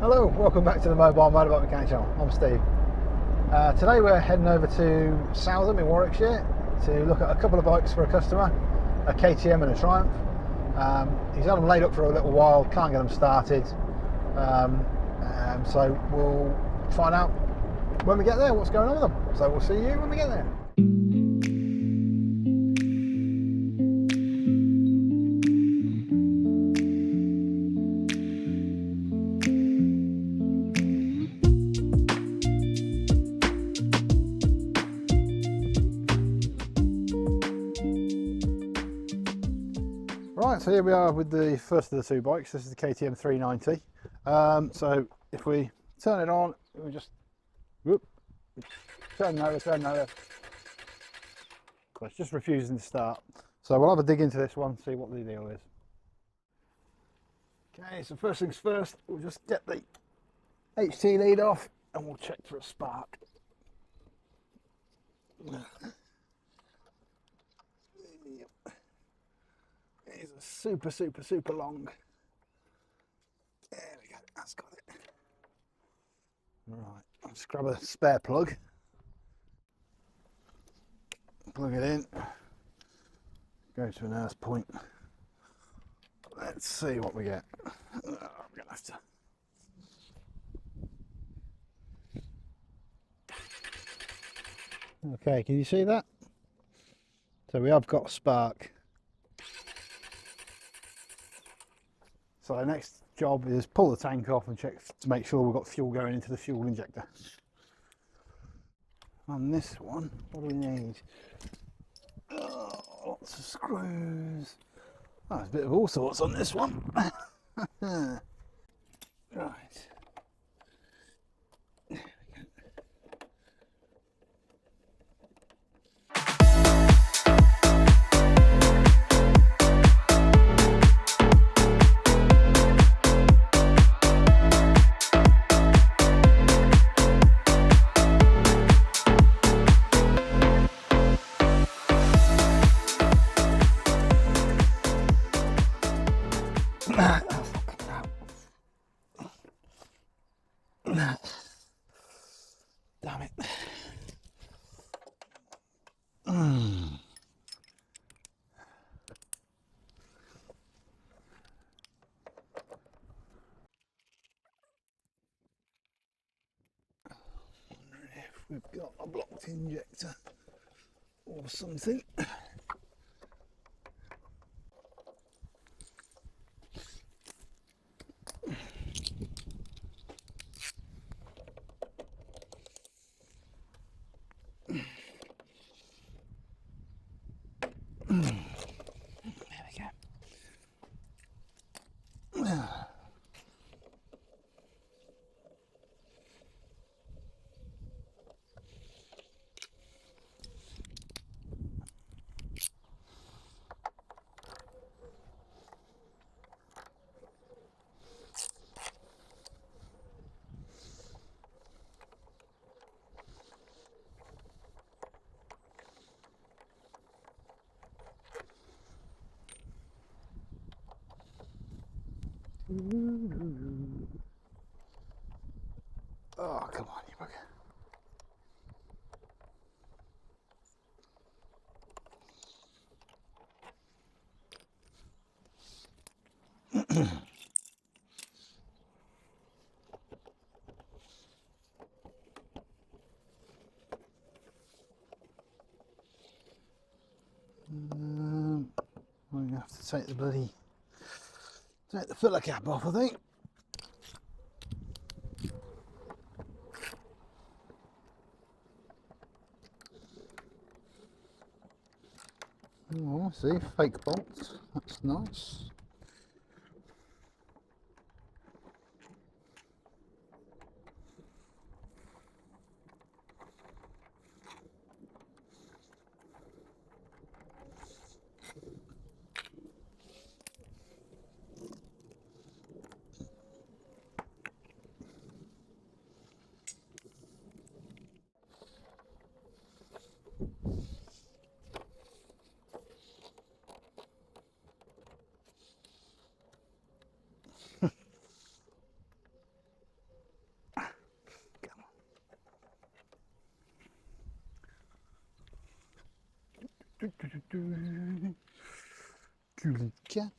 Hello, welcome back to the Mobile Motorbike Mechanic channel. I'm Steve. Today we're heading over to Southam in Warwickshire to look at a couple of bikes for a customer, a KTM and a Triumph. He's had them laid up for a little while, can't get them started, so we'll find out when we get there what's going on with them. So we'll see you when we get there. Right, so here we are with the first of the two bikes. This is the KTM 390. So if we turn it on, we just whoop, turn over. So it's just refusing to start. So we'll have a dig into this one, see what the deal is. Okay, so first things first, we'll just get the HT lead off and we'll check for a spark. It's a super long. There we go, that's got it. Right, I'll just grab a spare plug. Plug it in. Go to an earth point. Let's see what we get. I'm gonna have to. Okay, can you see that? So we have got a spark. So the next job is pull the tank off and check to make sure we've got fuel going into the fuel injector. On this one, what do we need? Oh, lots of screws. Oh, there's a bit of all sorts on this one. Right. Damn it. Wondering if we've got a blocked injector or something. There we go. Oh, come on, you bugger. I'm gonna have to take the filler cap off, I think. Oh, I see, fake bolts, that's nice. Coolant cap.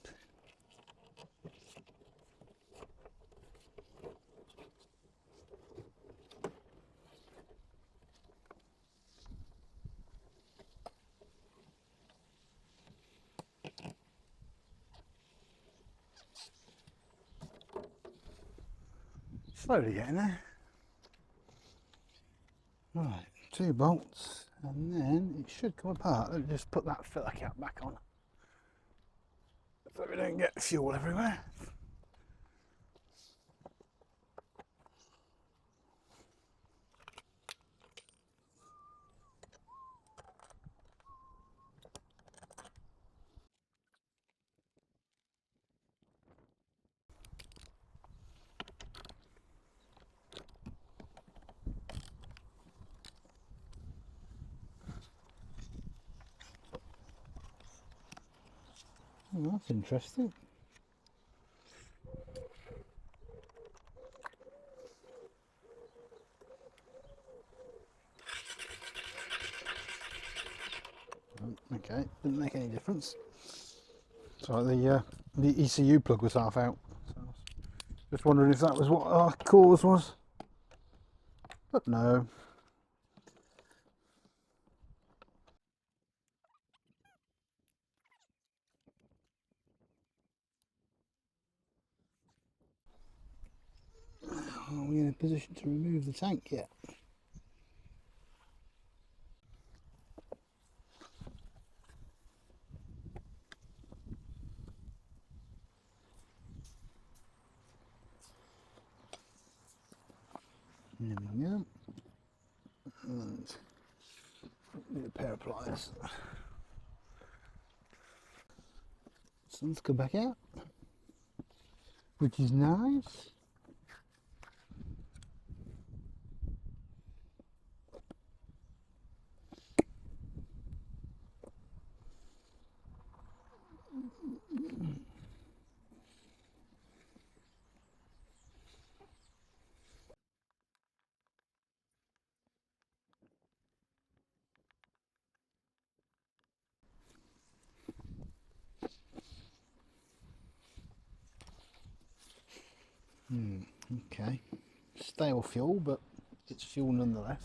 Slowly getting there. Right, 2 bolts, and then it should come apart. Let me just put that filler cap back on, so we don't get fuel everywhere. Oh, that's interesting. Okay, didn't make any difference. So the ECU plug was half out. So I was just wondering if that was what our cause was, but no. Are we in a position to remove the tank yet? There we go. And need a pair of pliers. Sun's come back out, which is nice. Okay, stale fuel, but it's fuel nonetheless.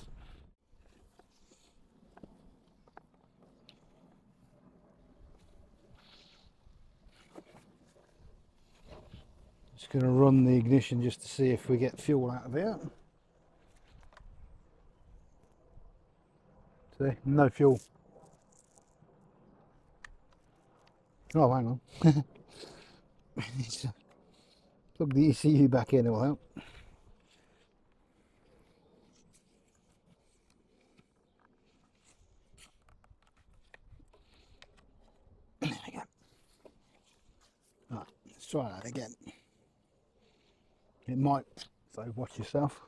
Just going to run the ignition just to see if we get fuel out of it. See, no fuel. Oh, hang on. Plug the ECU back in, it will help. There we go. Right, let's try that again. It might, so watch yourself.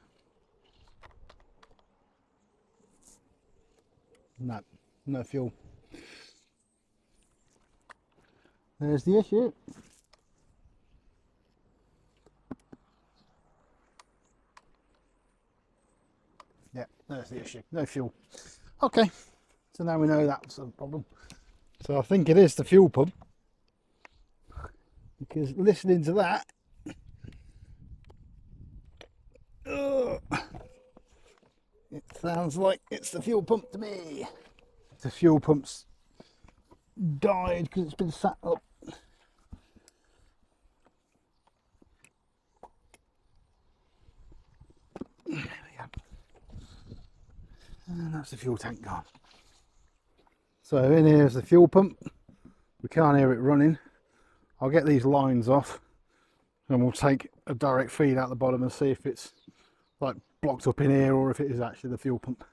No, no fuel. There's the issue. Yeah, there's the issue. No fuel. Okay, so now we know that's a problem. So I think it is the fuel pump, because listening to that, it sounds like it's the fuel pump to me. The fuel pump's died because it's been sat up. There we go. And that's the fuel tank gone. So in here is the fuel pump. We can't hear it running. I'll get these lines off and we'll take a direct feed out the bottom and see if it's like blocked up in here or if it is actually the fuel pump.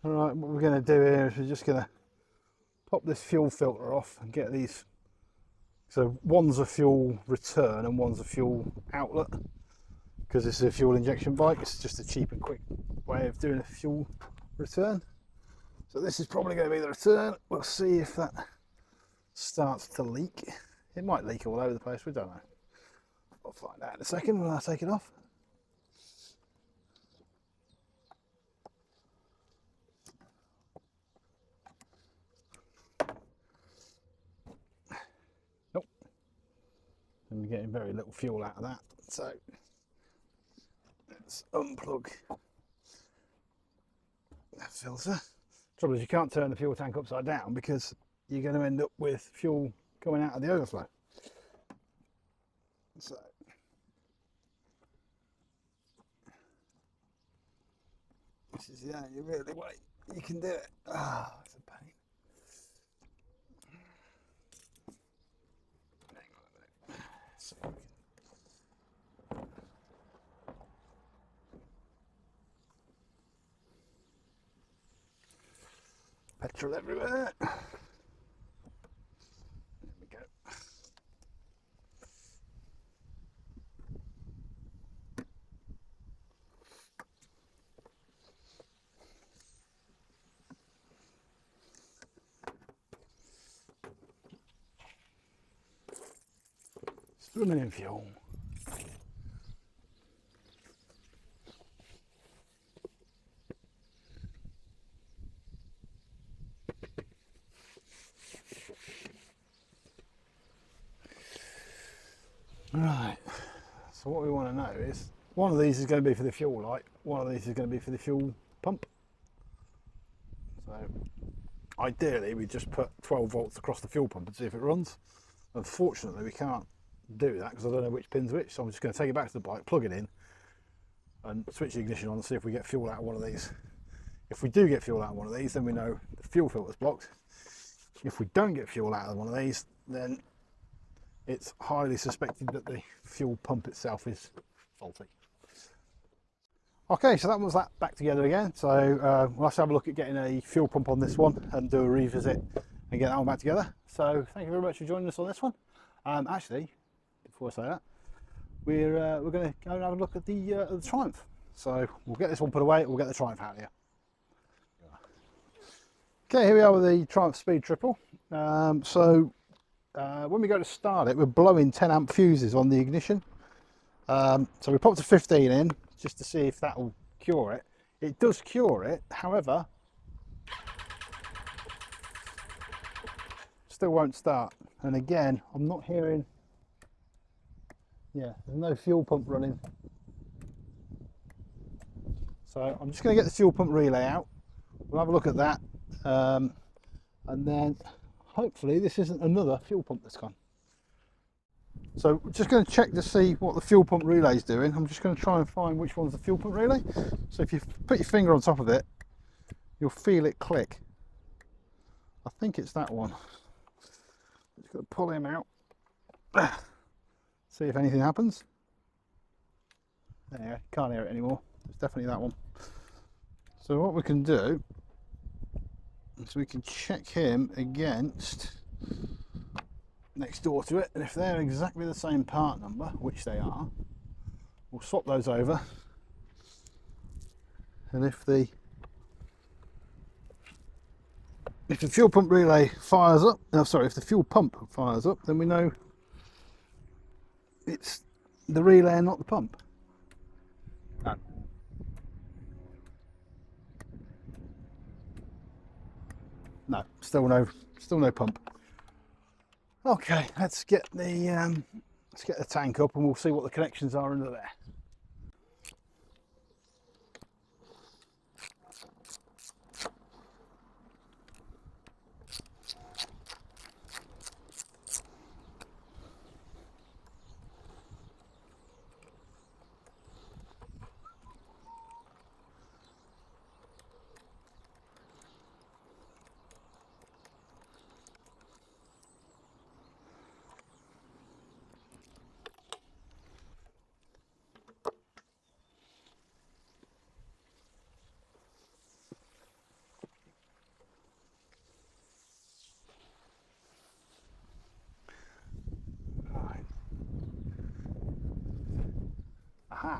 Alright, what we're going to do here is we're just going to pop this fuel filter off and get these. So one's a fuel return and one's a fuel outlet, because this is a fuel injection bike. It's just a cheap and quick way of doing a fuel return. So this is probably going to be the return. We'll see if that starts to leak. It might leak all over the place, we don't know. We'll find out in a second when I take it off. and we're getting very little fuel out of that. So let's unplug that filter. Trouble is you can't turn the fuel tank upside down because you're going to end up with fuel coming out of the overflow. So this is the only really way you can do it. Ah, oh, it's a pain. Hang on a minute. So we can... Petrol everywhere. There we go. Swimming in fuel. Right, so what we want to know is, one of these is going to be for the fuel light, one of these is going to be for the fuel pump. So ideally we just put 12 volts across the fuel pump and see if it runs. Unfortunately we can't do that because I don't know which pin's which, so I'm just going to take it back to the bike, plug it in and switch the ignition on and see if we get fuel out of one of these. If we do get fuel out of one of these, then we know the fuel filter's blocked. If we don't get fuel out of one of these, then it's highly suspected that the fuel pump itself is faulty. Okay, so that was that back together again. So we'll have to have a look at getting a fuel pump on this one and do a revisit and get that one back together. So thank you very much for joining us on this one. Actually, before I say that, we're going to go and have a look at the Triumph. So we'll get this one put away, we'll get the Triumph out here. Okay, here we are with the Triumph Speed Triple. When we go to start it, we're blowing 10 amp fuses on the ignition. So we popped a 15 in just to see if that will cure it. It does cure it, however, still won't start. And again, I'm not hearing, yeah, there's no fuel pump running. So I'm just going to get the fuel pump relay out. We'll have a look at that. And then hopefully this isn't another fuel pump that's gone. So we're just going to check to see what the fuel pump relay is doing. I'm just going to try and find which one's the fuel pump relay. So if you put your finger on top of it, you'll feel it click. I think it's that one. Just going to pull him out. See if anything happens. There you go, can't hear it anymore. It's definitely that one. So what we can do is we can check him against next door to it, and if they're exactly the same part number, which they are, we'll swap those over. And if the fuel pump relay fires up, no, sorry, if the fuel pump fires up, then we know it's the relay and not the pump. No, still no pump. Okay, let's get the tank up and we'll see what the connections are under there. Aha.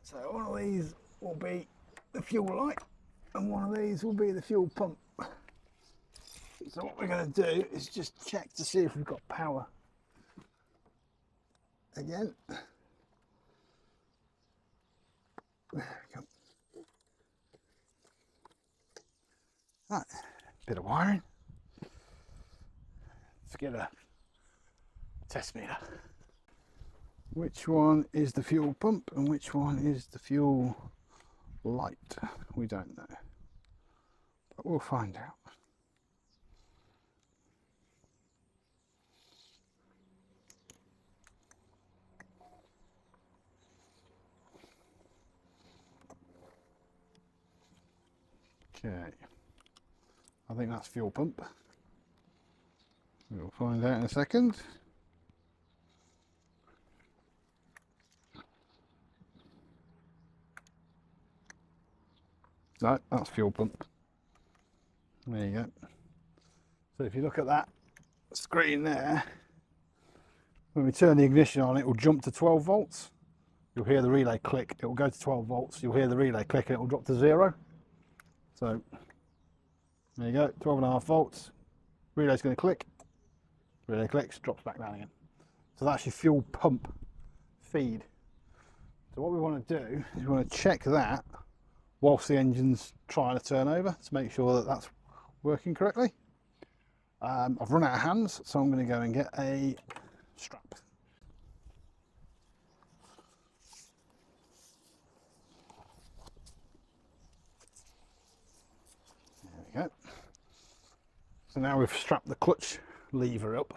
So one of these will be the fuel light and one of these will be the fuel pump. So what we're going to do is just check to see if we've got power again. There we go. Right, bit of wiring. to get a test meter. Which one is the fuel pump and which one is the fuel light? We don't know, but we'll find out. Okay, I think that's fuel pump. We'll find out in a second. No, that's fuel pump. There you go. So if you look at that screen there, when we turn the ignition on, it will jump to 12 volts. You'll hear the relay click, it will go to 12 volts. You'll hear the relay click and it will drop to 0. So there you go, 12.5 volts. Relay's going to click. Relay clicks, drops back down again. So that's your fuel pump feed. So what we want to do is we want to check that whilst the engine's trying to turn over to make sure that that's working correctly. I've run out of hands, so I'm going to go and get a strap. There we go. So now we've strapped the clutch lever up,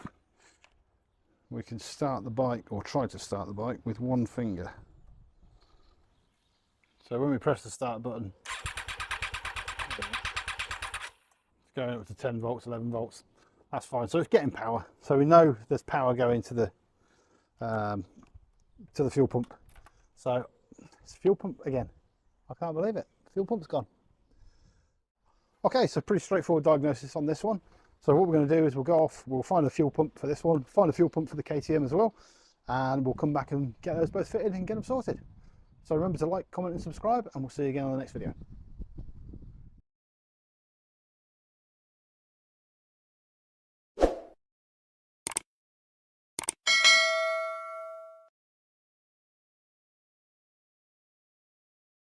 we can start the bike, or try to start the bike, with one finger. So when we press the start button, it's going up to 10 volts, 11 volts. That's fine. So it's getting power. So we know there's power going to the fuel pump. So it's fuel pump again. I can't believe it. Fuel pump's gone. Okay, so pretty straightforward diagnosis on this one. So what we're going to do is we'll go off, we'll find a fuel pump for this one, find a fuel pump for the KTM as well, and we'll come back and get those both fitted and get them sorted. So remember to like, comment and subscribe, and we'll see you again on the next video.